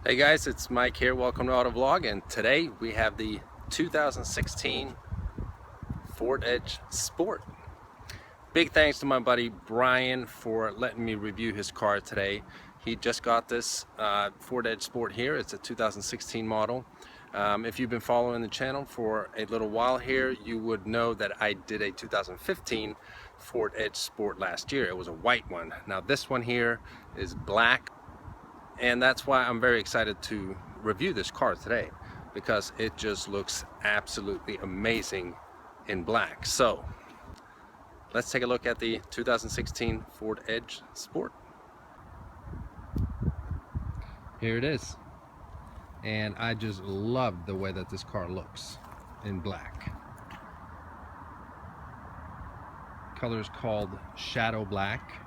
Hey guys, it's Mike here. Welcome to Autovlog, and today we have the 2016 Ford Edge Sport. Big thanks to my buddy Brian for letting me review his car today. He just got this Ford Edge Sport here. It's a 2016 model. If you've been following the channel for a little while here, you would know that I did a 2015 Ford Edge Sport last year. It was a white one. Now this one here is black. And that's why I'm very excited to review this car today, because it just looks absolutely amazing in black. So let's take a look at the 2016 Ford Edge Sport. Here it is. And I just love the way that this car looks in black. Color is called Shadow Black.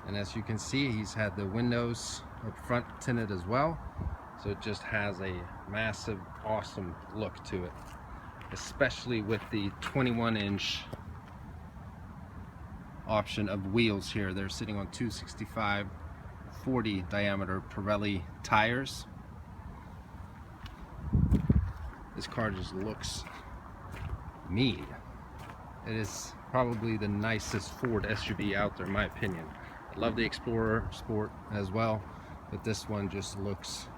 And as you can see, he's had the windows up front tinted as well. So it just has a massive, awesome look to it. Especially with the 21-inch option of wheels here. They're sitting on 265/40 diameter Pirelli tires. This car just looks mean. It is probably the nicest Ford SUV out there in my opinion. I love the Explorer Sport as well, but this one just looks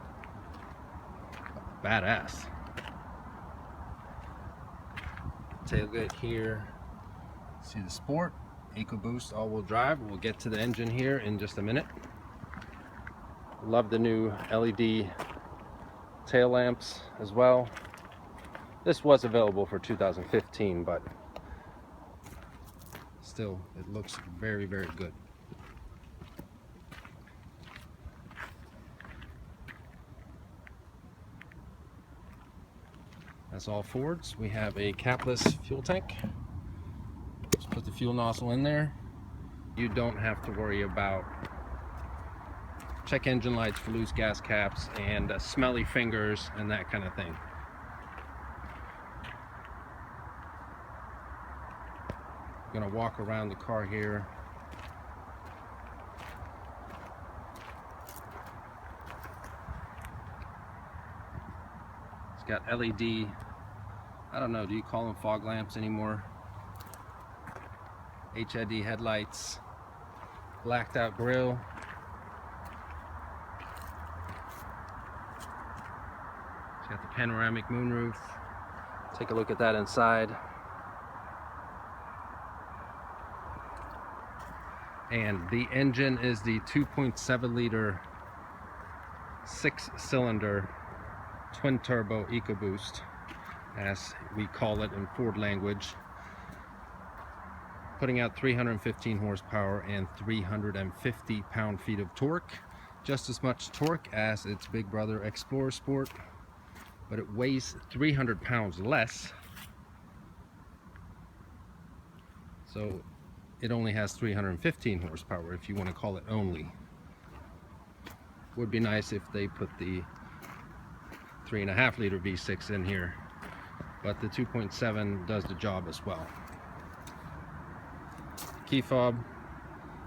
badass. Tailgate here, see the Sport, EcoBoost all-wheel drive. We'll get to the engine here in just a minute. Love the new LED tail lamps as well. This was available for 2015, but still it looks very, very good. That's all Fords. We have a capless fuel tank. Just put the fuel nozzle in there. You don't have to worry about check engine lights for loose gas caps and smelly fingers and that kind of thing. I'm gonna walk around the car here. It's got LED, I don't know, do you call them fog lamps anymore? HID headlights, blacked out grille. It's got the panoramic moonroof. Take a look at that inside. And the engine is the 2.7 liter 6-cylinder twin turbo EcoBoost, as we call it in Ford language, putting out 315 horsepower and 350 pound-feet of torque. Just as much torque as its big brother Explorer Sport, but it weighs 300 pounds less, so it only has 315 horsepower if you want to call it only. Would be nice if they put the 3.5 liter V6 in here, but the 2.7 does the job as well. Key fob,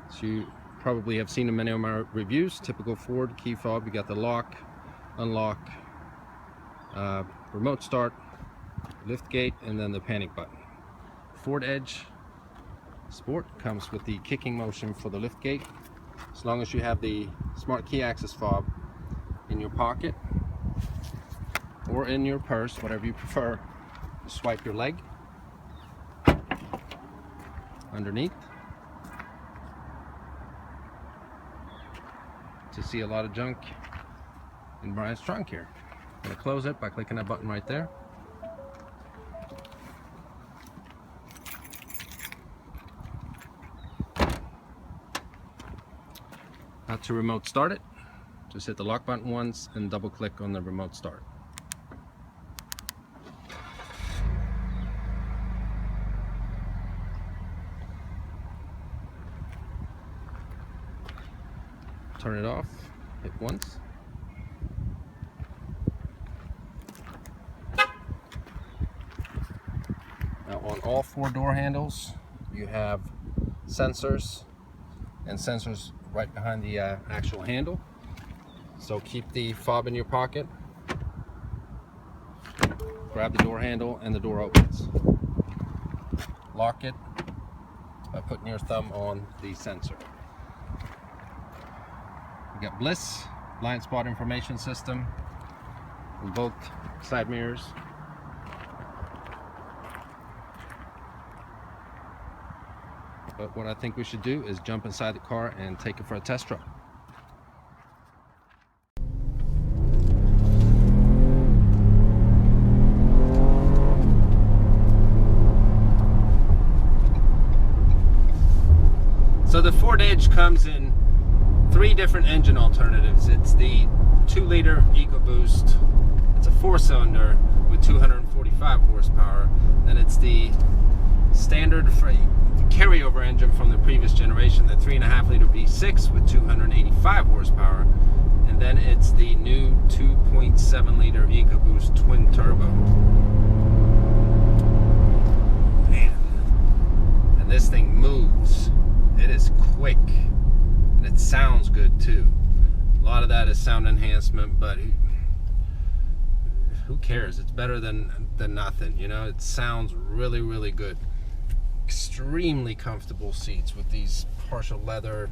so you probably have seen in many of my reviews, typical Ford key fob. You got the lock, unlock, remote start, lift gate, and then the panic button. Ford Edge Sport comes with the kicking motion for the lift gate. As long as you have the smart key access fob in your pocket or in your purse, whatever you prefer, just swipe your leg underneath to see a lot of junk in Brian's trunk here. I'm going to close it by clicking that button right there. Now to remote start it, just hit the lock button once and double click on the remote start. Turn it off, hit once. Now on all 4 door handles you have sensors, and sensors right behind the actual handle. So keep the fob in your pocket, grab the door handle, and the door opens. Lock it by putting your thumb on the sensor. We got Bliss blind spot information system in both side mirrors. But what I think we should do is jump inside the car and take it for a test drive. So the Ford Edge comes in 3 different engine alternatives. It's the 2-liter EcoBoost. It's a 4-cylinder with 245 horsepower. Then it's the standard carryover engine from the previous generation, the 3.5-liter V6 with 285 horsepower. And then it's the new 2.7-liter EcoBoost twin turbo. Man, and this thing moves. It is quick, and it sounds good too. A lot of that is sound enhancement, but who cares? It's better than nothing, you know. It sounds really, really good. Extremely comfortable seats with these partial leather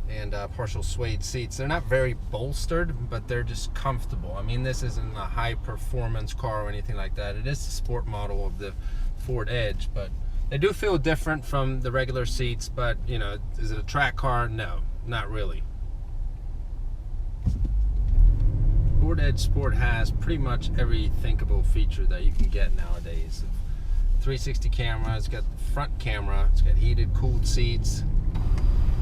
and partial suede seats. They're not very bolstered, but they're just comfortable. I mean, this isn't a high performance car or anything like that. It is the sport model of the Ford Edge, but they do feel different from the regular seats. But, you know, is it a track car? No, not really. Ford Edge Sport has pretty much every thinkable feature that you can get nowadays. 360 camera, it's got front camera, it's got heated, cooled seats,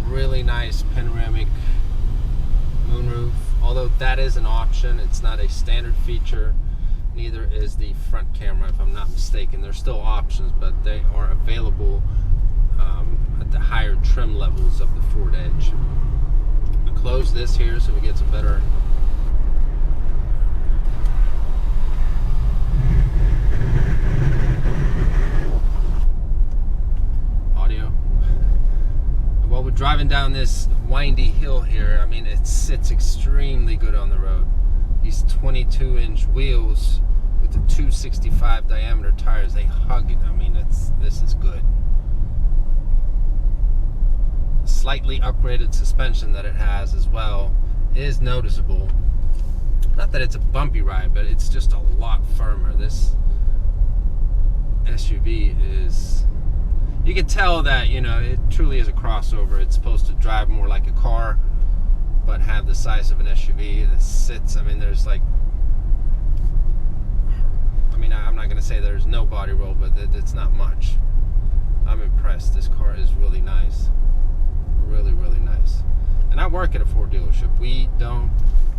really nice panoramic moonroof. Although that is an option, it's not a standard feature. Neither is the front camera, if I'm not mistaken. There's still options, but they are available at the higher trim levels of the Ford Edge. We close this here so we get some better audio. And while we're driving down this windy hill here, I mean, it sits extremely good on the road. These 22-inch wheels with the 265 diameter tires, they hug it. I mean, this is good. Slightly upgraded suspension that it has as well is noticeable. Not that it's a bumpy ride, but it's just a lot firmer. This SUV is, you can tell that, you know, it truly is a crossover. It's supposed to drive more like a car, but have the size of an SUV. It sits, I mean, there's like, I mean, I'm not going to say there's no body roll, but it's not much. I'm impressed. This car is really nice. Really, really nice. And I work at a Ford dealership. We don't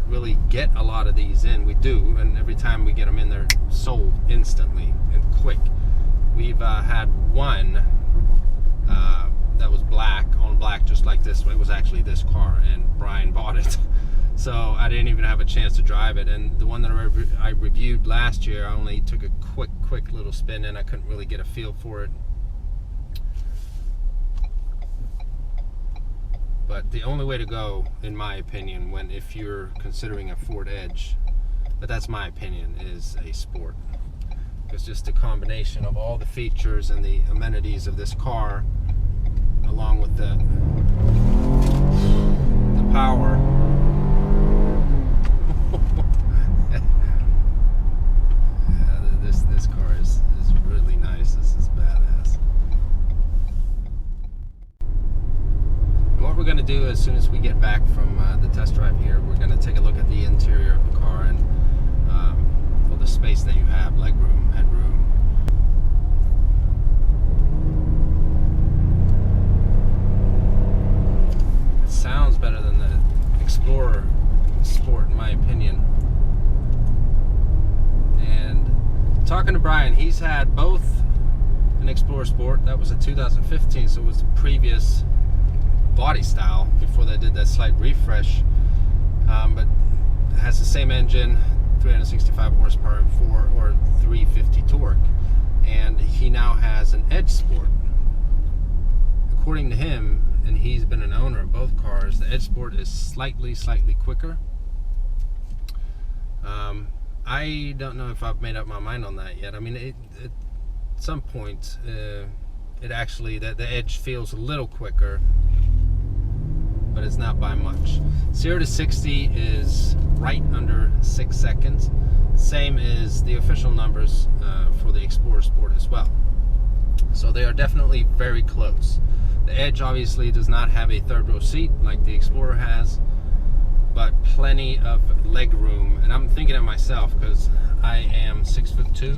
really get a lot of these in. We do, and every time we get them in, they're sold instantly and quick. We've had one that was black on black, just like this one. It was actually this car, and Brian bought it. So I didn't even have a chance to drive it. And the one that I reviewed last year, I only took a quick little spin in. I couldn't really get a feel for it. But the only way to go, in my opinion, if you're considering a Ford Edge, but that's my opinion, is a Sport. It's just a combination of all the features and the amenities of this car, along with the power. Yeah, this car is really nice. This is badass. And what we're going to do as soon as we get back from the test drive here, we're going to take a look at the interior of the car and all the space that you have, legroom, headroom. It sounds better than the Explorer Sport, in my opinion. And talking to Brian, he's had both an Explorer Sport. That was a 2015, so it was the previous body style before they did that slight refresh, but it has the same engine, 365 horsepower, 350 torque, and he now has an Edge Sport. According to him, and he's been an owner of both cars, the Edge Sport is slightly quicker. I don't know if I've made up my mind on that yet. I mean, at some point, it actually, the Edge feels a little quicker, but it's not by much. 0 to 60 is right under 6 seconds. Same as the official numbers for the Explorer Sport as well. So they are definitely very close. The Edge obviously does not have a third row seat like the Explorer has, but plenty of leg room. And I'm thinking of myself because I am 6'2".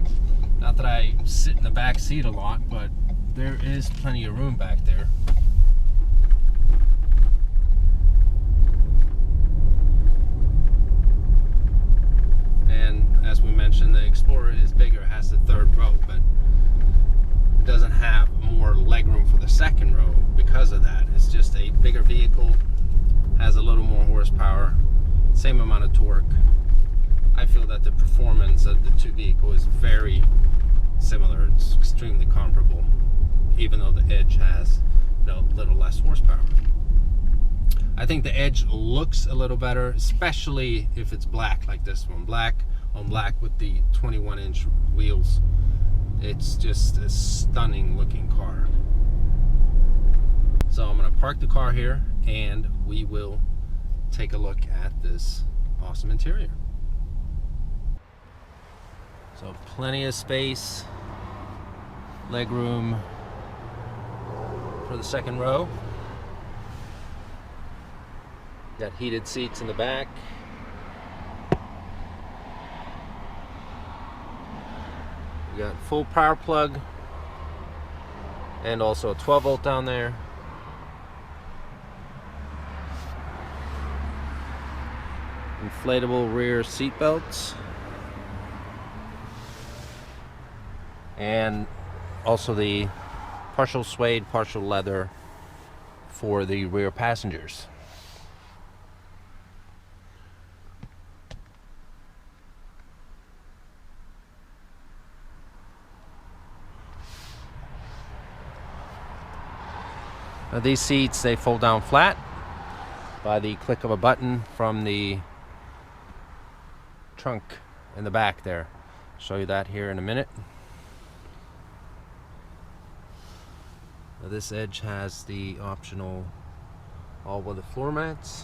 Not that I sit in the back seat a lot, but there is plenty of room back there. And as we mentioned, the Explorer is bigger, has the third row, but it doesn't have more leg room for the second row because of that. It's just a bigger vehicle, has a little more horsepower, same amount of torque. I feel that the performance of the two vehicles is very similar. It's extremely comparable, even though the Edge has, you know, a little less horsepower. I think the Edge looks a little better, especially if it's black like this one. Black on black with the 21-inch wheels. It's just a stunning looking car. So I'm going to park the car here and we will take a look at this awesome interior. So plenty of space, leg room for the second row. Got heated seats in the back. We got full power plug and also a 12 volt down there. Inflatable rear seat belts. And also the partial suede, partial leather for the rear passengers. Now these seats, they fold down flat by the click of a button from the trunk in the back there. I'll show you that here in a minute. Now this Edge has the optional all-weather floor mats.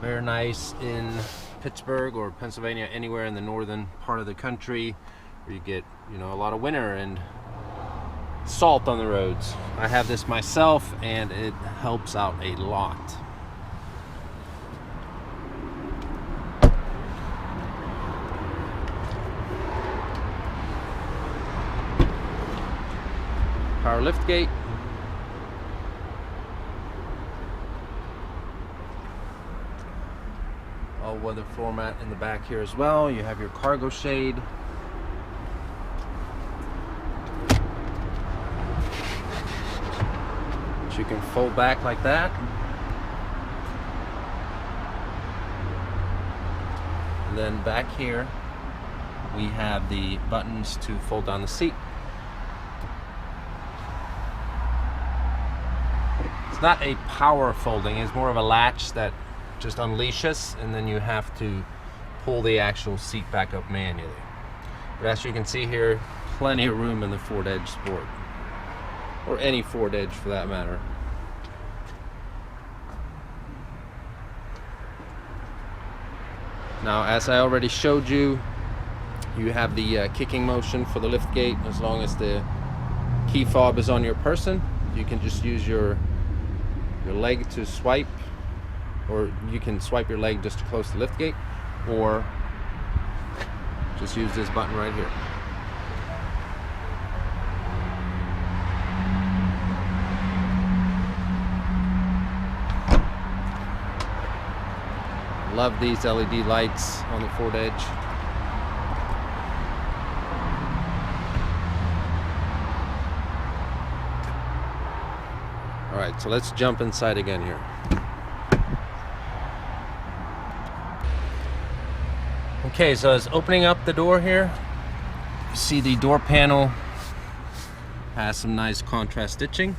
Very nice in Pittsburgh or Pennsylvania, anywhere in the northern part of the country where you get, you know, a lot of winter and salt on the roads. I have this myself and it helps out a lot. Power lift gate. All-weather floor mat in the back here as well. You have your cargo shade. You can fold back like that. And then back here we have the buttons to fold down the seat. It's not a power folding, it's more of a latch that just unleashes and then you have to pull the actual seat back up manually. But as you can see here, plenty of room in the Ford Edge Sport. Or any Ford Edge for that matter. Now, as I already showed you, you have the kicking motion for the lift gate. As long as the key fob is on your person, you can just use your leg to swipe, or you can swipe your leg just to close the lift gate, or just use this button right here. Love these LED lights on the Ford Edge. Alright, so let's jump inside again here. Okay, so as opening up the door here, you see the door panel has some nice contrast stitching.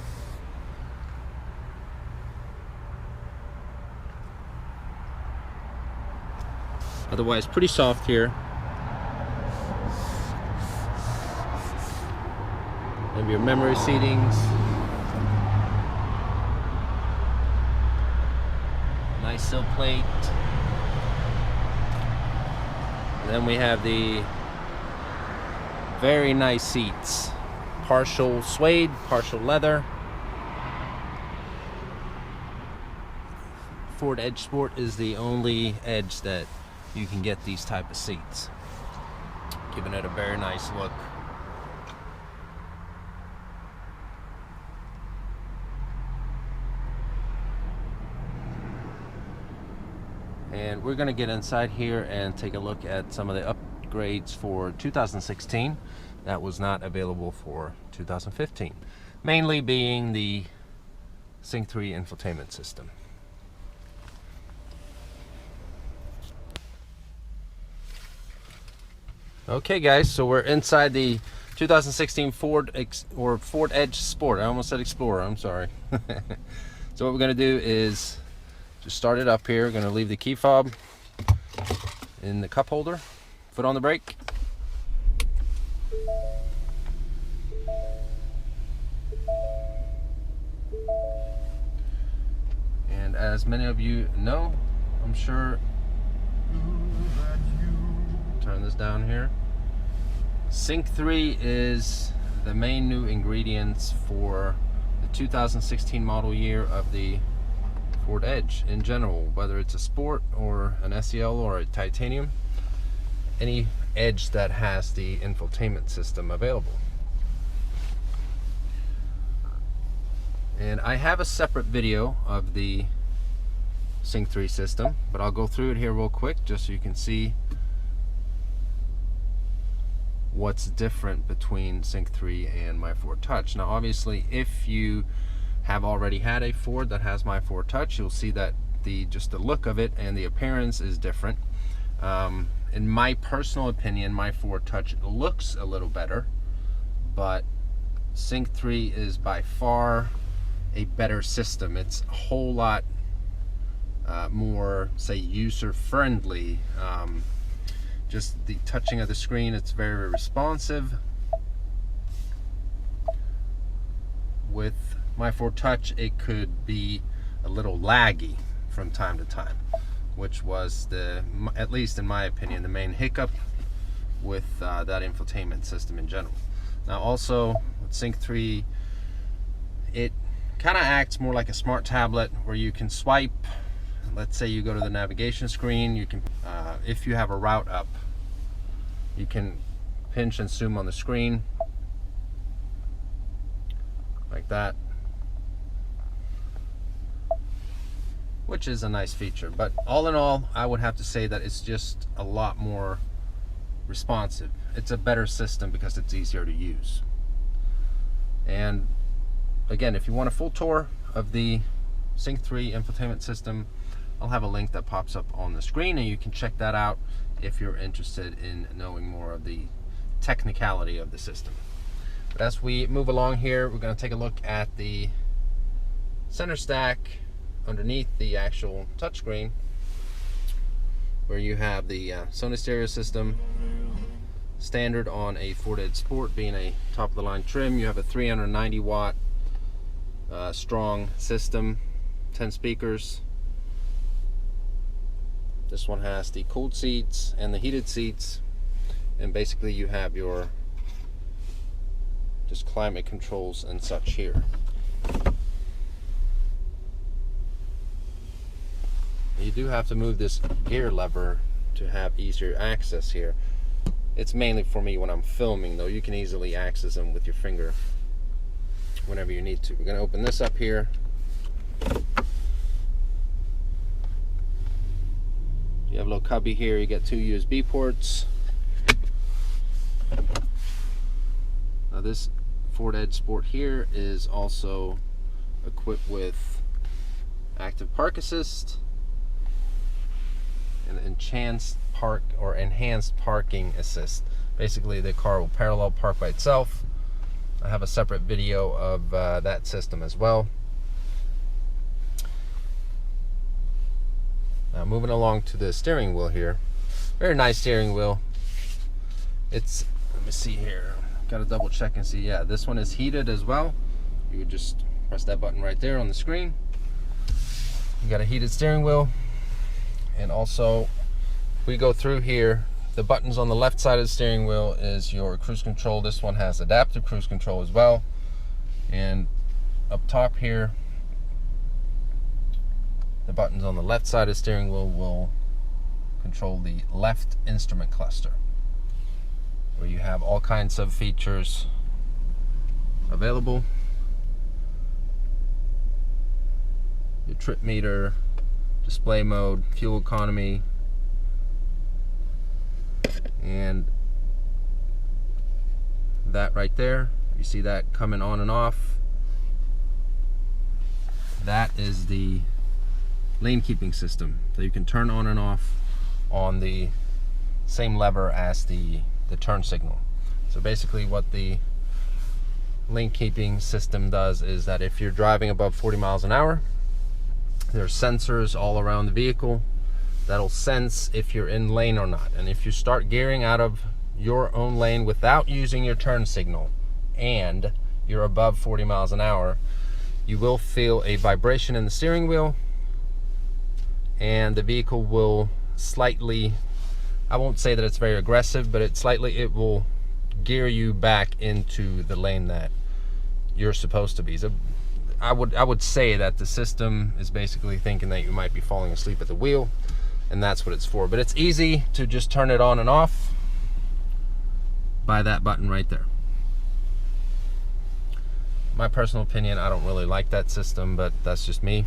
Otherwise, pretty soft here. Have your memory seatings. Nice sill plate. And then we have the very nice seats. Partial suede, partial leather. Ford Edge Sport is the only Edge that you can get these type of seats, giving it a very nice look. And we're going to get inside here and take a look at some of the upgrades for 2016 that was not available for 2015, mainly being the Sync 3 infotainment system. Okay guys, so we're inside the 2016 Ford Edge Sport. I almost said Explorer, I'm sorry. So what we're going to do is just start it up here. We're going to leave the key fob in the cup holder, foot on the brake. And as many of you know, I'm sure, turn this down here. Sync 3 is the main new ingredients for the 2016 model year of the Ford Edge in general, whether it's a Sport or an SEL or a Titanium, any Edge that has the infotainment system available. And I have a separate video of the Sync 3 system, but I'll go through it here real quick just so you can see what's different between Sync 3 and my Ford Touch. Now obviously, if you have already had a Ford that has my Ford Touch, you'll see that just the look of it and the appearance is different. In my personal opinion, my Ford Touch looks a little better, but Sync 3 is by far a better system. It's a whole lot more, say, user friendly. Just the touching of the screen, it's very, very responsive. With my Ford Touch, it could be a little laggy from time to time, which was at least in my opinion, the main hiccup with that infotainment system in general. Now also with Sync 3, it kind of acts more like a smart tablet where you can swipe. Let's say you go to the navigation screen, you can, if you have a route up, you can pinch and zoom on the screen like that, which is a nice feature. But all in all, I would have to say that it's just a lot more responsive. It's a better system because it's easier to use. And again, if you want a full tour of the Sync 3 infotainment system, I'll have a link that pops up on the screen, and you can check that out if you're interested in knowing more of the technicality of the system. But as we move along here, we're going to take a look at the center stack underneath the actual touchscreen, where you have the Sony stereo system, standard on a Ford Edge Sport, being a top of the line trim. You have a 390 watt strong system, 10 speakers. This one has the cooled seats and the heated seats, and basically you have your just climate controls and such here. You do have to move this gear lever to have easier access here. It's mainly for me when I'm filming, though. You can easily access them with your finger whenever you need to. We're going to open this up here. You have a little cubby here. You get 2 USB ports. Now this Ford Edge Sport here is also equipped with active park assist and enhanced parking assist. Basically, the car will parallel park by itself. I have a separate video of that system as well. Now moving along to the steering wheel here, Very nice steering wheel. It's, let me see here, gotta double check and see. Yeah, this one is heated as well. You would just press that button right there on the screen. You got a heated steering wheel. And also, we go through here, the buttons on the left side of the steering wheel is your cruise control. This one has adaptive cruise control as well. And up top here, the buttons on the left side of the steering wheel will control the left instrument cluster, where you have all kinds of features available. Your trip meter, display mode, fuel economy, and that right there, you see that coming on and off. That is the lane keeping system that you can turn on and off on the same lever as the turn signal. So basically what the lane keeping system does is that if you're driving above 40 miles an hour, there's sensors all around the vehicle that'll sense if you're in lane or not. And if you start gearing out of your own lane without using your turn signal and you're above 40 miles an hour, you will feel a vibration in the steering wheel, and the vehicle will slightly, I won't say that it's very aggressive, but it will gear you back into the lane that you're supposed to be. So I would say that the system is basically thinking that you might be falling asleep at the wheel, and that's what it's for. But it's easy to just turn it on and off by that button right there. My personal opinion, I don't really like that system, but that's just me.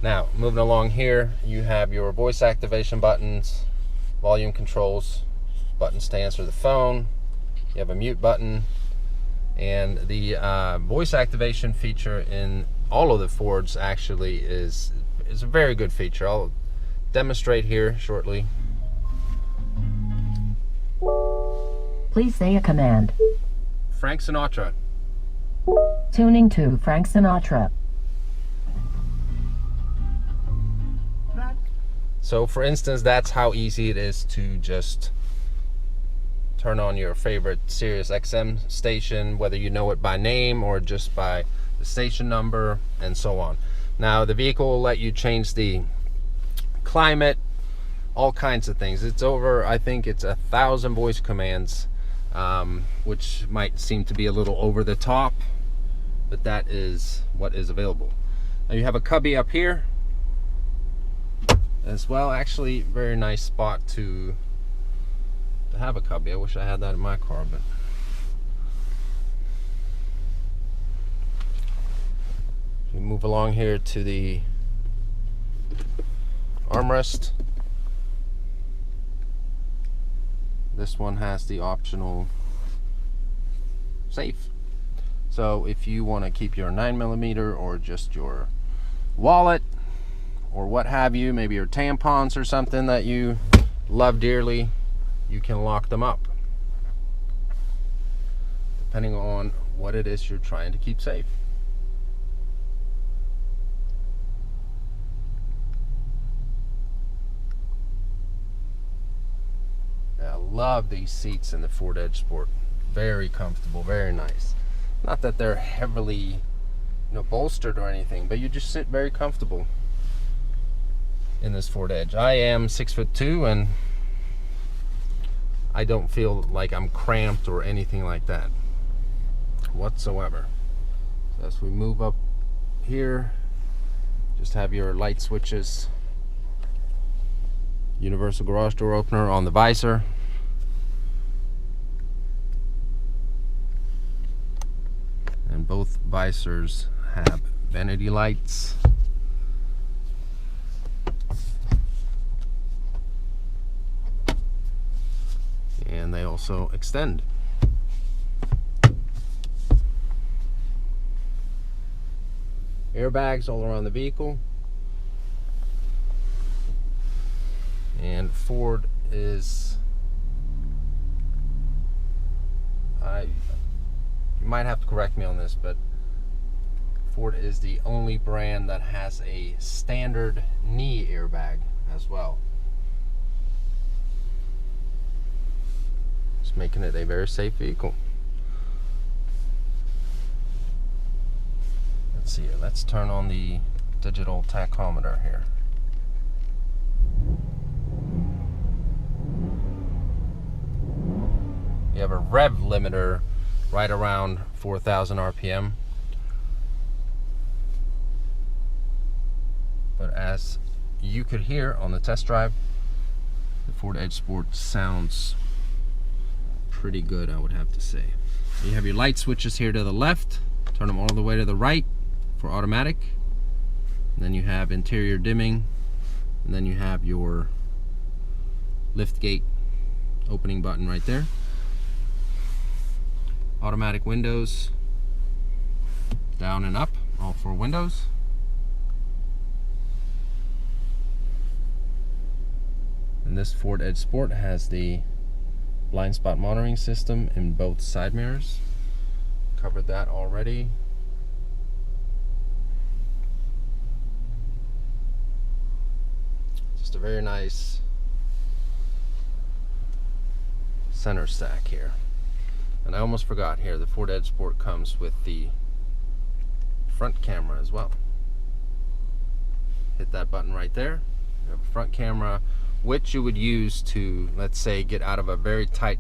Now, moving along here, you have your voice activation buttons, volume controls, button to answer the phone, you have a mute button, and the voice activation feature in all of the Fords actually is a very good feature. I'll demonstrate here shortly. Please say a command. Frank Sinatra. Tuning to Frank Sinatra. So for instance, that's how easy it is to just turn on your favorite Sirius XM station, whether you know it by name or just by the station number and so on. Now the vehicle will let you change the climate, all kinds of things. It's over, I think it's 1,000 voice commands, which might seem to be a little over the top, but that is what is available. Now you have a cubby up here as well. Actually, very nice spot to have a cubby. I wish I had that in my car, but we move along here to the armrest. This one has the optional safe. So if you want to keep your 9mm or just your wallet or what have you, maybe your tampons or something that you love dearly, you can lock them up depending on what it is you're trying to keep safe. I love these seats in the Ford Edge Sport. Very comfortable, very nice. Not that they're heavily, bolstered or anything, but you just sit very comfortable in this Ford Edge. I am 6'2" and I don't feel like I'm cramped or anything like that whatsoever. So as we move up here, just have your light switches, universal garage door opener on the visor, and both visors have vanity lights. And they also extend. Airbags all around the vehicle. And Ford is, you might have to correct me on this, but Ford is the only brand that has a standard knee airbag as well. making it a very safe vehicle. Let's see here. Let's turn on the digital tachometer here. You have a rev limiter right around 4,000 RPM. But as you could hear on the test drive, the Ford Edge Sport sounds pretty good, I would have to say. You have your light switches here to the left, turn them all the way to the right for automatic. And then you have interior dimming, and then you have your lift gate opening button right there. Automatic windows, down and up, all four windows. And this Ford Edge Sport has the blind spot monitoring system in both side mirrors. Covered that already. Just a very nice center stack here. And I almost forgot here, the Ford Edge Sport comes with the front camera as well. Hit that button right there. You have a front camera, which you would use to, let's say, get out of a very tight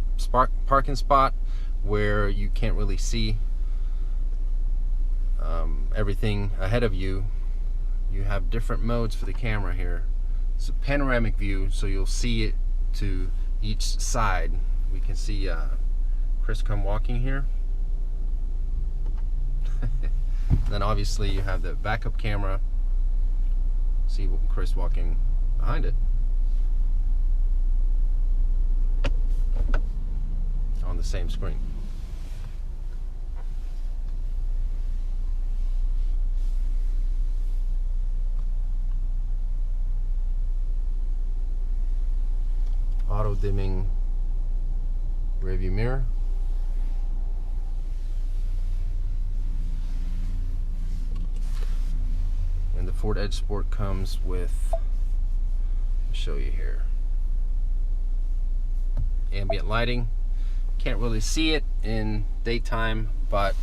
parking spot where you can't really see everything ahead of you. You have different modes for the camera here. It's a panoramic view, so you'll see it to each side. We can see Chris come walking here. Then obviously you have the backup camera. See Chris walking behind it. On the same screen. Auto dimming rearview mirror. And the Ford Edge Sport comes with, I'll show you here, ambient lighting. Can't really see it in daytime, but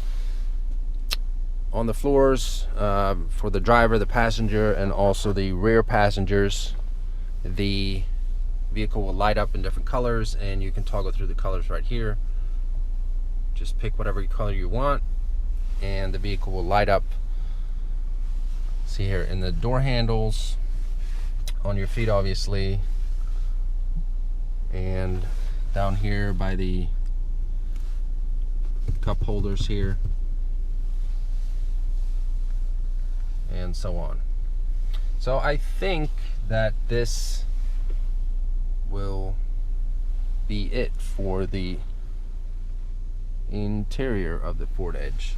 on the floors for the driver, the passenger, and also the rear passengers, the vehicle will light up in different colors, and you can toggle through the colors right here. Just pick whatever color you want, and the vehicle will light up. See here in the door handles, on your feet obviously, and down here by the cup holders here, and so on. So I think that this will be it for the interior of the Ford Edge.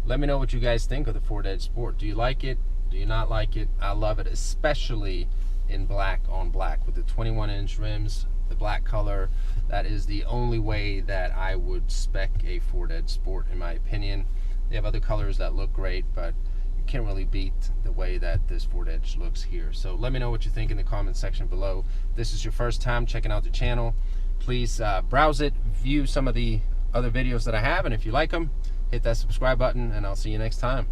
Let me know what you guys think of the Ford Edge Sport. Do you like it? Do you not like it? I love it, especially in black on black with the 21-inch rims, the black color. That is the only way that I would spec a Ford Edge Sport, in my opinion. They have other colors that look great, but you can't really beat the way that this Ford Edge looks here. So let me know what you think in the comment section below. If this is your first time checking out the channel, please browse it, view some of the other videos that I have, and if you like them, hit that subscribe button, and I'll see you next time.